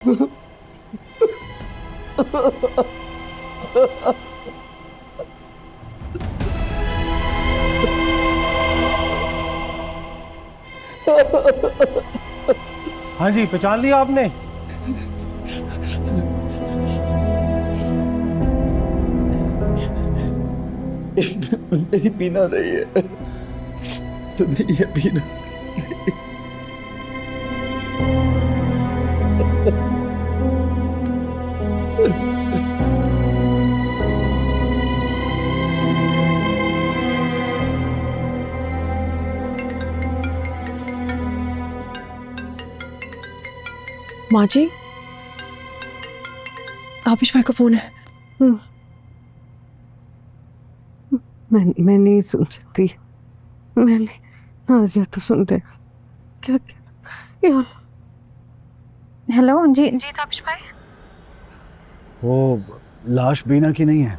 हाँ जी, पहचान लिया आपने? नहीं पीना नहीं है तो नहीं है पीना। माँ जी, ताबिश भाई का फोन है। मैं नहीं सुन सकती। मैं नहीं। नाज़िया तो सुन रहे। क्या क्या यार। हेलो जी जी ताबिश भाई। वो लाश बीना की नहीं है,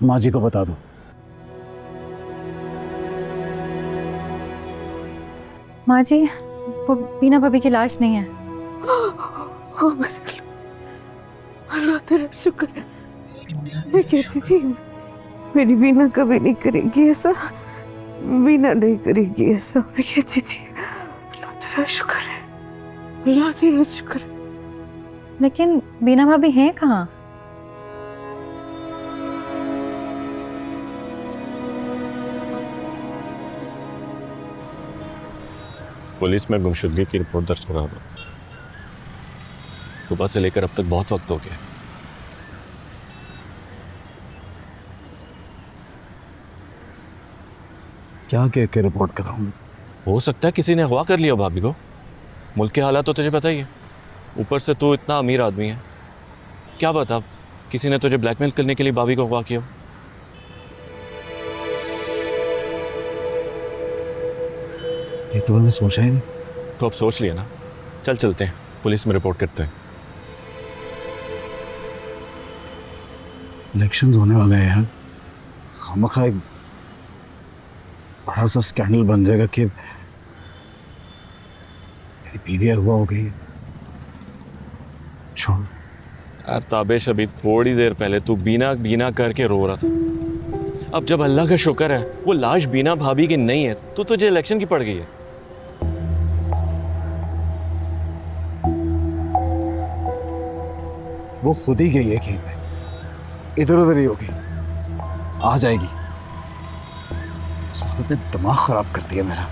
माँ जी को बता दो। माँ जी, वो बीना भाभी की लाश नहीं है। हाँ मेरे अल्लाह तेरा शुक्र है। मैं कहती थी मेरी बीना कभी नहीं करेगी ऐसा, बीना नहीं करेगी ऐसा। मैं कहती थी अल्लाह तेरा शुक्र है, अल्लाह तेरा शुक्र है। लेकिन बीना भाभी हैं कहाँ? पुलिस में गुमशुदगी की रिपोर्ट दर्ज करा दो। सुबह से लेकर अब तक बहुत वक्त हो गया। क्या कह के रिपोर्ट कराऊं? हो सकता है किसी ने अगवा कर लिया भाभी को। मुल्क के हालात तो तुझे पता ही है, ऊपर से तू इतना अमीर आदमी है। क्या बता, किसी ने तुझे ब्लैकमेल करने के लिए भाभी को अगवा किया। ये तो मैंने सोचा ही नहीं। तो अब सोच लिया ना, चल चलते हैं, पुलिस में रिपोर्ट करते हैं। इलेक्शंस होने वाले हैं यार, खामखा एक बड़ा सा स्कैंडल बन जाएगा कि मेरी बीवी अगवा हो गई है। छोड़ यार ताबिश, अभी थोड़ी देर पहले तू बीना बीना करके रो रहा था। अब जब अल्लाह का शुक्र है वो लाश बीना भाभी की नहीं है तो तुझे इलेक्शन की पड़ गई है। वो खुद ही गई है खेल में, इधर उधर ही होगी, आ जाएगी। साहब ने दिमाग खराब कर दिया मेरा।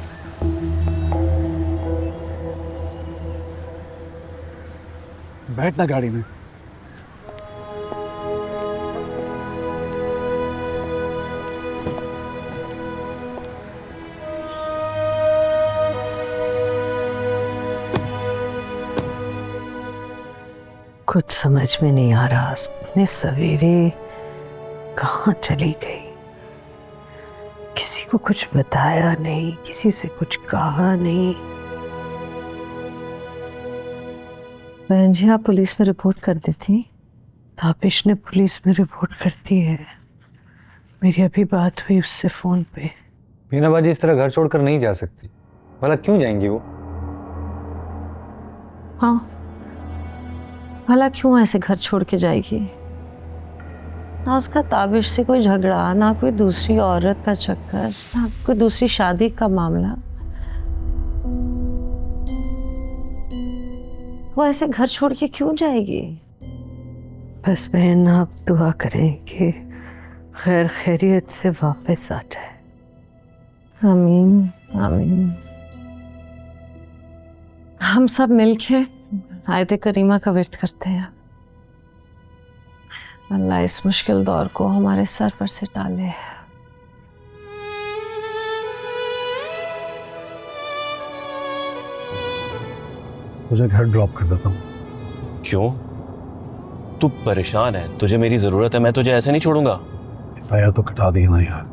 बैठना गाड़ी में। कुछ समझ में नहीं आ रहा, इतने सवेरे कहाँ चली गई। किसी को कुछ बताया नहीं, किसी से कुछ कहा नहीं। बहन जी, आप पुलिस में रिपोर्ट कर देती। ताबिश ने पुलिस में रिपोर्ट कर दी है। मेरी अभी बात हुई उससे फोन पे। बीना बाजी इस तरह घर छोड़कर नहीं जा सकती। भला क्यों जाएंगी वो? हाँ, भला क्यों ऐसे घर छोड़ के जाएगी? ना उसका ताबिश से कोई झगड़ा, ना कोई दूसरी औरत का चक्कर, ना कोई दूसरी शादी का मामला। वो ऐसे घर छोड़ के क्यों जाएगी? बस बहन आप दुआ करें कि खैर खैरियत से वापस आ जाए। आमीन आमीन। हम सब मिलके आयत करीमा का विर्द करते हैं। अल्लाह इस मुश्किल दौर को हमारे सर पर से टाले। मुझे घर ड्रॉप कर देता हूँ। क्यों? तू परेशान है, तुझे मेरी जरूरत है, मैं तुझे ऐसे नहीं छोड़ूंगा। फायर तो कटा दिया ना यार,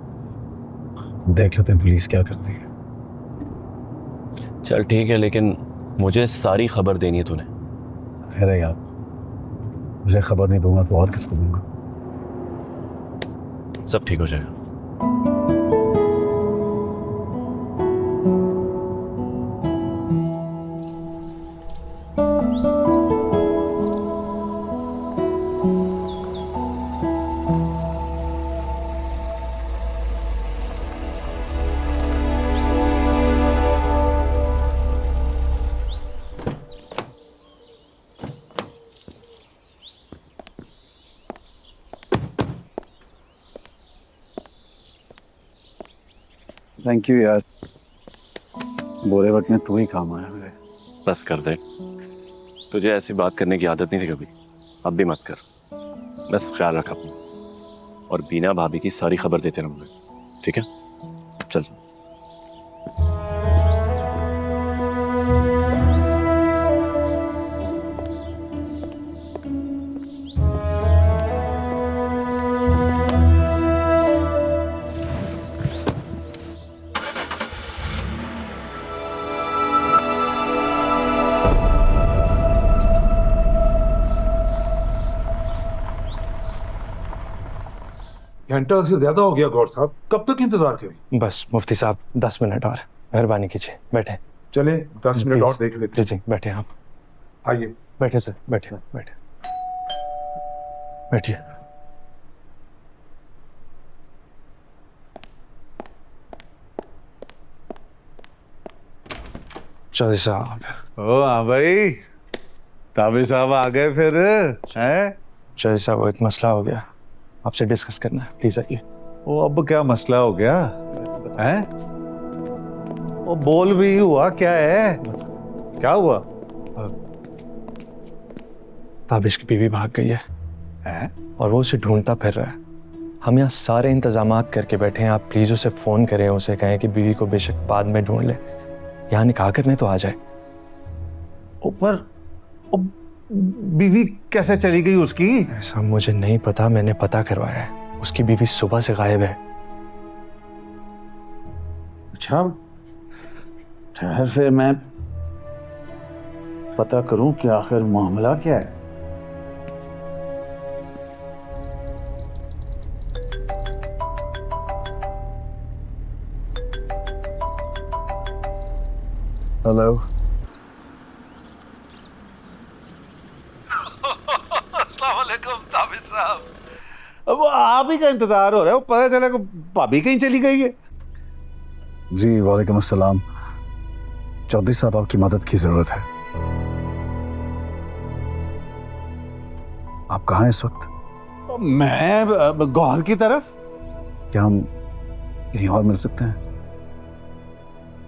देख लेते हैं पुलिस क्या करती है। चल ठीक है, लेकिन मुझे सारी खबर देनी है तूने। अरे यार, मुझे खबर नहीं दूंगा तो और किसको दूंगा? सब ठीक हो जाएगा। थैंक यू यार, बुरे वक्त में तू ही काम आया मेरे। बस कर दे, तुझे ऐसी बात करने की आदत नहीं थी कभी, अब भी मत कर। बस ख्याल रख अपना, और बीना भाभी की सारी खबर देते रहूंगा, ठीक है? चल। घंटा से ज्यादा हो गया गौर साहब, कब तक इंतजार करें? बस मुफ्ती साहब 10 मिनट और मेहरबानी कीजिए, बैठे। चले 10 मिनट और देख लेते जी जी, बैठे आप। आइए। बैठे सर, बैठे बैठे बैठिए। चौधरी साहब। ओ हाँ भाई, ताबिर साहब आ गए फिर हैं? चौधरी साहब, वो एक मसला हो गया, आपसे डिस्कस करना है, प्लीज आइए। वो अब क्या मसला हो गया हैं? वो बोल भी हुआ, क्या है, क्या हुआ? ताबिश की बीवी भाग गई है हैं? और वो उसे ढूंढता फिर रहा है। हम यहाँ सारे इंतजामात करके बैठे हैं, आप प्लीज उसे फोन करें, उसे कहें कि बीवी को बेशक बाद में ढूंढ ले, यहाँ निकाह करने तो आ जाए। ऊपर बीवी कैसे चली गई उसकी? ऐसा मुझे नहीं पता, मैंने पता करवाया है, उसकी बीवी सुबह से गायब है। अच्छा, ठहर फिर मैं पता करूं कि आखिर मामला क्या है। हेलो। अस्सलाम वालेकुम ताबिर साहब। अब आप ही का इंतजार हो रहा है, वो पता चला कि भाभी कहीं चली गई है। जी वालेकुम अस्सलाम। चौधरी साहब, आपकी मदद की जरूरत है। आप कहाँ हैं इस वक्त? मैं गौहर की तरफ। क्या हम कहीं और मिल सकते हैं?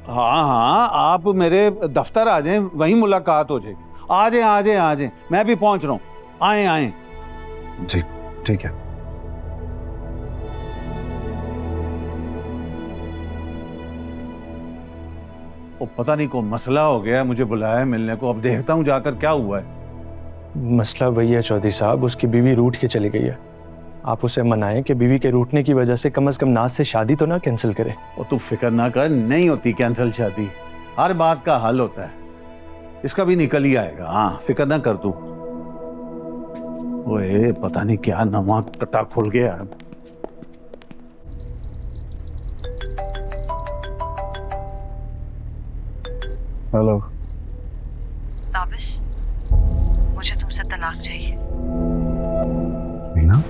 हाँ हाँ, आप मेरे दफ्तर आ जाएं, वहीं मुलाकात हो जाएगी। आ जाएं आ जाएं आ जाएं, मैं भी पहुंच रहा हूँ, आए आए। जी ठीक है। वो पता नहीं कोई मसला हो गया है, मुझे बुलाया है मिलने को, अब देखता हूँ जाकर क्या हुआ है। मसला वही है चौधरी साहब, उसकी बीवी रूठ के चली गई है। आप उसे मनाएं कि बीवी के रूठने की वजह से कम नाज से शादी तो ना कैंसिल करे। वो तू फिक्र ना कर, नहीं होती कैंसिल शादी, हर बात का हल होता है, इसका भी निकल ही आएगा। हाँ फिक्र ना कर तू। ओए पता नहीं क्या नवा कटा खुल गया है। हेलो। ताबिश, मुझे तुमसे तलाक चाहिए। मीना?